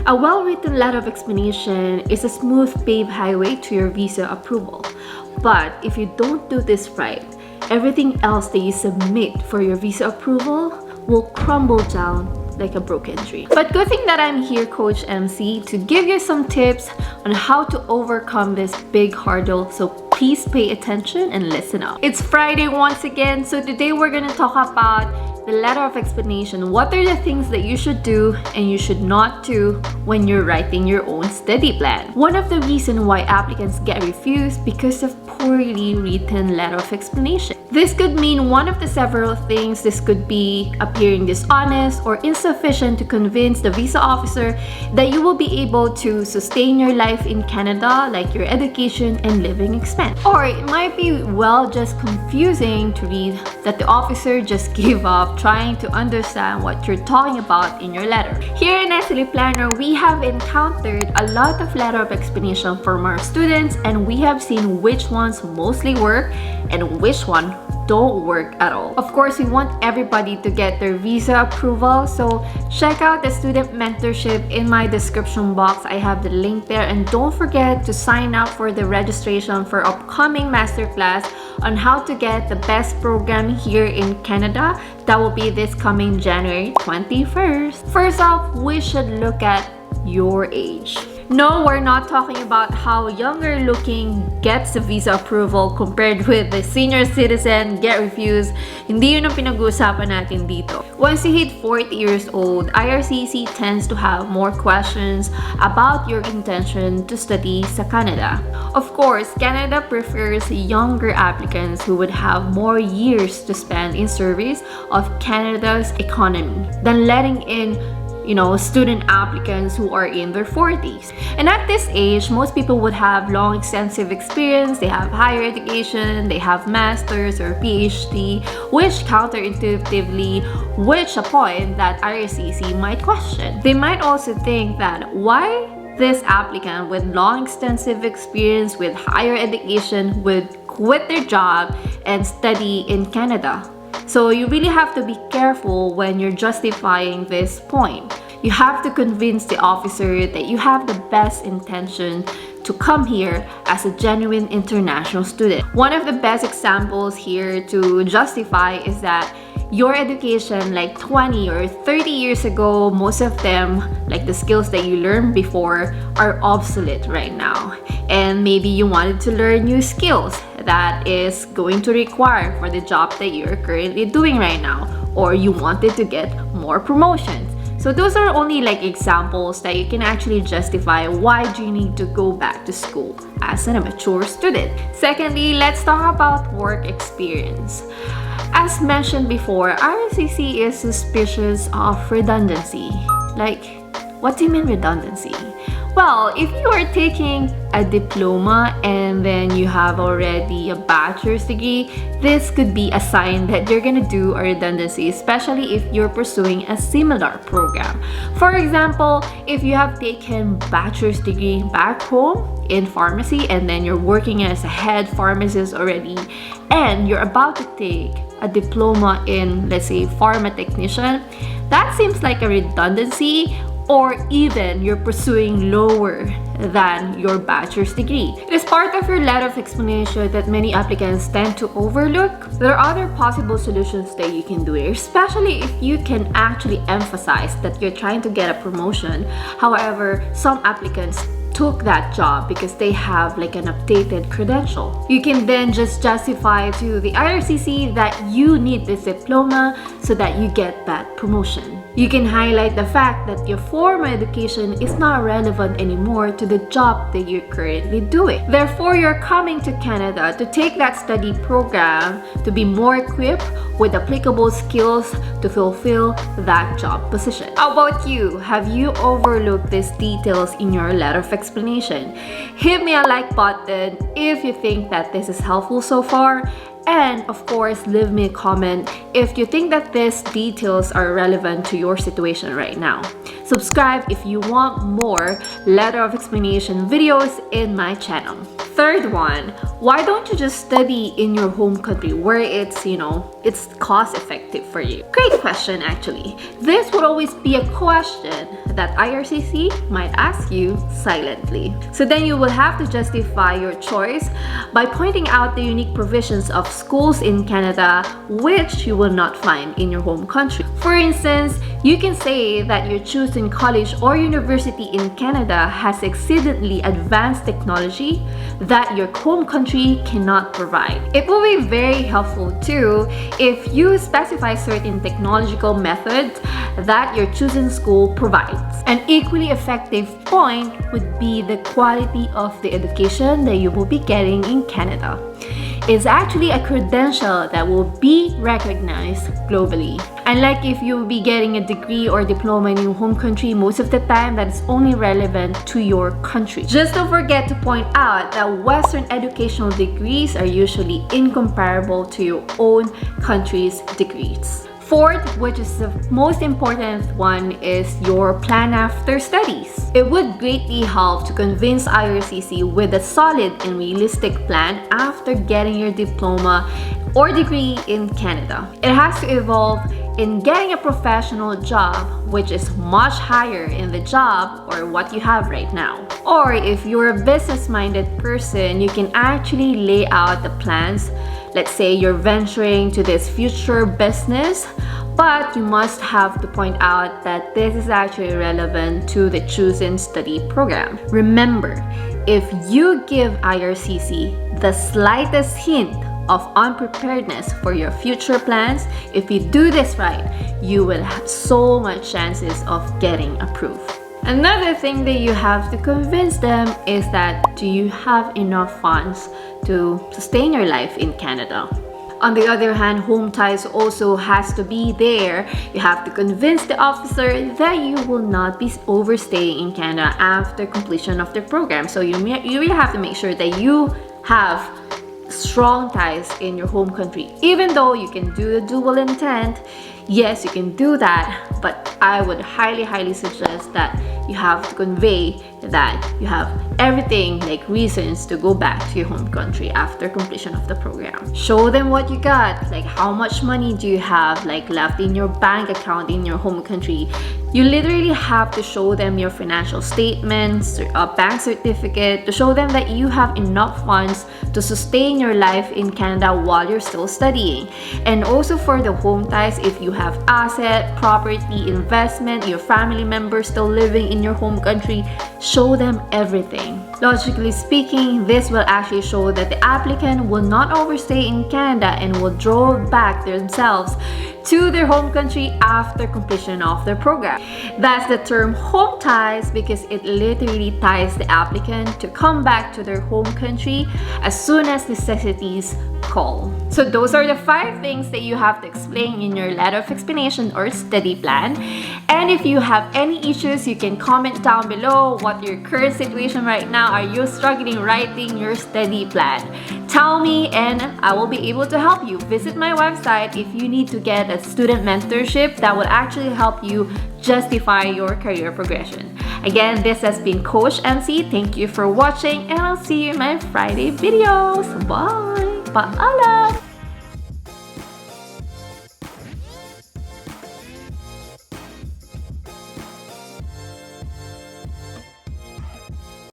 A well-written letter of explanation is a smooth paved highway to your visa approval. But if you don't do this right, everything else that you submit for your visa approval will crumble down like a broken tree. But good thing that I'm here, Coach MC, to give you some tips on how to overcome this big hurdle. So please pay attention and listen up. It's Friday once again, so today we're gonna talk about the letter of explanation. What are the things that you should do and you should not do when you're writing your own study plan? One of the reasons why applicants get refused because of poorly written letter of explanation. This could mean one of the several things. This could be appearing dishonest or insufficient to convince the visa officer that you will be able to sustain your life in Canada, like your education and living expense. Or it might be just confusing to read that the officer just gave up trying to understand what you're talking about in your letter. Here in SLE Planner, we have encountered a lot of letter of explanation from our students, and we have seen which ones mostly work and which one don't work at all. Of course, we want everybody to get their visa approval, so check out the student mentorship in my description box. I have the link there, and don't forget to sign up for the registration for upcoming masterclass on how to get the best program here in Canada. That will be this coming January 21st. First off, we should look at your age. No, we're not talking about how younger looking gets the visa approval compared with the senior citizen get refused. Hindi yun ang pinag-uusapan natin dito. Once you hit 40 years old, IRCC tends to have more questions about your intention to study sa Canada. Of course, Canada prefers younger applicants who would have more years to spend in service of Canada's economy than letting in student applicants who are in their 40s. And at this age, most people would have long, extensive experience, they have higher education, they have master's or PhD, which counterintuitively reach a point that IRCC might question. They might also think that why this applicant with long, extensive experience with higher education would quit their job and study in Canada. So you really have to be careful when you're justifying this point. You have to convince the officer that you have the best intention to come here as a genuine international student. One of the best examples here to justify is that your education like 20 or 30 years ago, most of them, like the skills that you learned before, are obsolete right now. And maybe you wanted to learn new skills that is going to require for the job that you're currently doing right now, or you wanted to get more promotions. So those are only like examples that you can actually justify why do you need to go back to school as a mature student. Secondly, let's talk about work experience. As mentioned before, RSCC is suspicious of redundancy. Like, what do you mean redundancy? Well, if you are taking a diploma and then you have already a bachelor's degree, this could be a sign that you're gonna do a redundancy, especially if you're pursuing a similar program. For example, if you have taken bachelor's degree back home in pharmacy and then you're working as a head pharmacist already, and you're about to take a diploma in, let's say, pharma technician, that seems like a redundancy, or even you're pursuing lower than your bachelor's degree. It is part of your letter of explanation that many applicants tend to overlook. There are other possible solutions that you can do here, especially if you can actually emphasize that you're trying to get a promotion. However, some applicants took that job because they have like an updated credential. You can then just justify to the IRCC that you need this diploma so that you get that promotion. You can highlight the fact that your formal education is not relevant anymore to the job that you're currently doing. Therefore, you're coming to Canada to take that study program to be more equipped with applicable skills to fulfill that job position. How about you? Have you overlooked these details in your letter of explanation? Hit me a like button if you think that this is helpful so far. And of course, leave me a comment if you think that these details are relevant to your situation right now. Subscribe if you want more letter of explanation videos in my channel. Third one, why don't you just study in your home country where it's, it's cost effective for you? Great question, actually. This would always be a question that IRCC might ask you silently. So then you will have to justify your choice by pointing out the unique provisions of schools in Canada which you will not find in your home country. For instance, you can say that your choosing college or university in Canada has exceedingly advanced technology that your home country cannot provide. It will be very helpful too if you specify certain technological methods that your chosen school provides. An equally effective point would be the quality of the education that you will be getting in Canada. It's actually a credential that will be recognized globally. Unlike if you will be getting a degree or diploma in your home country, most of the time that is only relevant to your country. Just don't forget to point out that Western educational degrees are usually incomparable to your own country's degrees. Fourth, which is the most important one, is your plan after studies. It would greatly help to convince IRCC with a solid and realistic plan after getting your diploma or degree in Canada. It has to evolve in getting a professional job, which is much higher in the job or what you have right now. Or if you're a business-minded person, you can actually lay out the plans. Let's say you're venturing to this future business, but you must have to point out that this is actually relevant to the chosen study program. Remember, if you give IRCC the slightest hint of unpreparedness for your future plans, if you do this right, you will have so much chances of getting approved. Another thing that you have to convince them is that do you have enough funds to sustain your life in Canada? On the other hand, home ties also has to be there. You have to convince the officer that you will not be overstaying in Canada after completion of the program. So you really have to make sure that you have strong ties in your home country. Even though you can do the dual intent, yes, you can do that, but I would highly suggest that you have to convey that you have everything, like reasons to go back to your home country after completion of the program. Show them what you got, like how much money do you have like left in your bank account in your home country. You literally have to show them your financial statements, a bank certificate, to show them that you have enough funds to sustain your life in Canada while you're still studying. And also for the home ties, if you have asset, property, investment, your family members still living in your home country, show them everything. Logically speaking, this will actually show that the applicant will not overstay in Canada and will draw back themselves to their home country after completion of their program. That's the term home ties because it literally ties the applicant to come back to their home country as soon as necessities call. So those are the 5 things that you have to explain in your letter of explanation or study plan. And if you have any issues, you can comment down below what your current situation right now. Are you struggling writing your study plan? Tell me and I will be able to help you. Visit my website if you need to get a student mentorship that will actually help you justify your career progression. Again, this has been Coach MC. Thank you for watching and I'll see you in my Friday videos. Bye! Paalam!